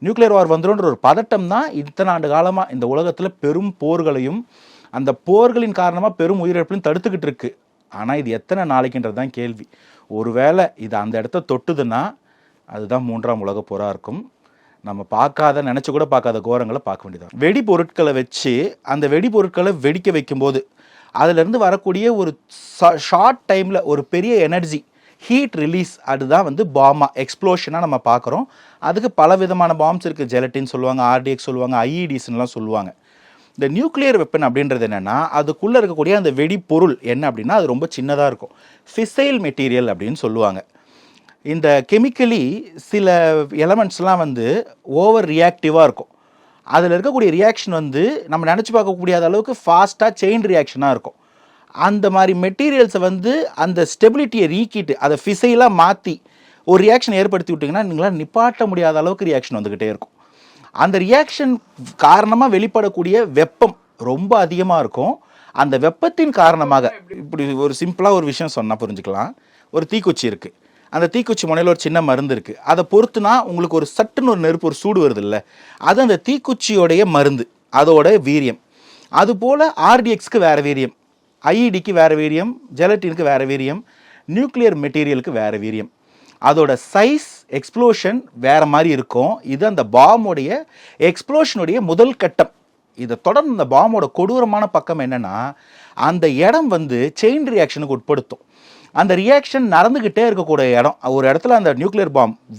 Nuclear வார் வந்துடும்ன்ற ஒரு பதட்டம் தான் இத்தனை ஆண்டு காலமாக இந்த உலகத்தில் பெரும் போர்களையும் அந்த போர்களின் காரணமாக பெரும் உயிரிழப்பையும் தடுத்துக்கிட்டு இருக்கு. ஆனால் இது எத்தனை நாளைக்குன்றது தான் கேள்வி. ஒருவேளை இது அந்த இடத்த தொட்டுதுன்னா அதுதான் 3ஆம் உலக போராக இருக்கும். நம்ம பார்க்காத நினச்சி கூட பார்க்காத கோரங்களை பார்க்க வேண்டியதான். வெடிபொருட்களை வச்சு அந்த வெடிபொருட்களை வெடிக்க வைக்கும்போது அதிலிருந்து வரக்கூடிய ஒரு ஷார்ட் டைமில் ஒரு பெரிய எனர்ஜி ஹீட் ரிலீஸ், அதுதான் வந்து பாமா எக்ஸ்ப்ளோஷனாக நம்ம பார்க்குறோம். அதுக்கு பல விதமான பாம்ஸ் இருக்குது. ஜெலட்டின் சொல்லுவாங்க, ஆர்டிஎக்ஸ் சொல்லுவாங்க, ஐஇடிஸ்லாம் சொல்லுவாங்க. இந்த நியூக்ளியர் வெப்பன் அப்படின்றது என்னென்னா அதுக்குள்ளே இருக்கக்கூடிய அந்த வெடிப்பொருள் என்ன அப்படின்னா அது ரொம்ப சின்னதாக இருக்கும். ஃபிசைல் மெட்டீரியல் அப்படின்னு சொல்லுவாங்க. இந்த கெமிக்கலி சில எலமெண்ட்ஸ்லாம் வந்து ஓவர் ரியாக்டிவாக இருக்கும். அதில் இருக்கக்கூடிய ரியாக்ஷன் வந்து நம்ம நினச்சி பார்க்கக்கூடிய அளவுக்கு ஃபாஸ்ட்டாக செயின் ரியாக்ஷனாக இருக்கும். அந்த மாதிரி மெட்டீரியல்ஸை வந்து அந்த ஸ்டெபிலிட்டியை ரீக்கிட்டு அதை ஃபிசைலாக மாற்றி ஒரு ரியாக்ஷன் ஏற்படுத்தி விட்டிங்கன்னா நீங்களாம் நிப்பாட்ட முடியாத அளவுக்கு ரியாக்ஷன் வந்துக்கிட்டே இருக்கும். அந்த ரியாக்ஷன் காரணமாக வெளிப்படக்கூடிய வெப்பம் ரொம்ப அதிகமாக இருக்கும். அந்த வெப்பத்தின் காரணமாக இப்படி ஒரு சிம்பிளாக ஒரு விஷயம் சொன்னால் புரிஞ்சுக்கலாம். ஒரு தீக்குச்சி இருக்குது. அந்த தீக்குச்சி முனையில் ஒரு சின்ன மருந்து இருக்குது. அதை பொறுத்துனா உங்களுக்கு ஒரு சட்டுன்னு ஒரு நெருப்பு ஒரு சூடு வருது இல்லை, அது அந்த தீக்குச்சியோடைய மருந்து, அதோட வீரியம். அதுபோல் ஆர்டிஎக்ஸ்க்கு வேறு வீரியம், ஐஇடிக்கு வேறு வீரியம், ஜெலட்டினுக்கு வேறு வீரியம், நியூக்ளியர் மெட்டீரியலுக்கு வேறு வீரியம். அதோட சைஸ் எக்ஸ்ப்ளோஷன் வேறு மாதிரி இருக்கும். இது அந்த பாம்போடைய எக்ஸ்ப்ளோஷனுடைய முதல் கட்டம். இதை தொடர்ந்து இந்த பாம்போட கொடூரமான பக்கம் என்னென்னா அந்த இடம் வந்து செயின் ரியாக்ஷனுக்கு உட்படுத்தும். அந்த ரியாக்ஷன் நடந்துக்கிட்டே இருக்கக்கூடிய இடம், ஒரு இடத்துல அந்த நியூக்ளியர் பாம்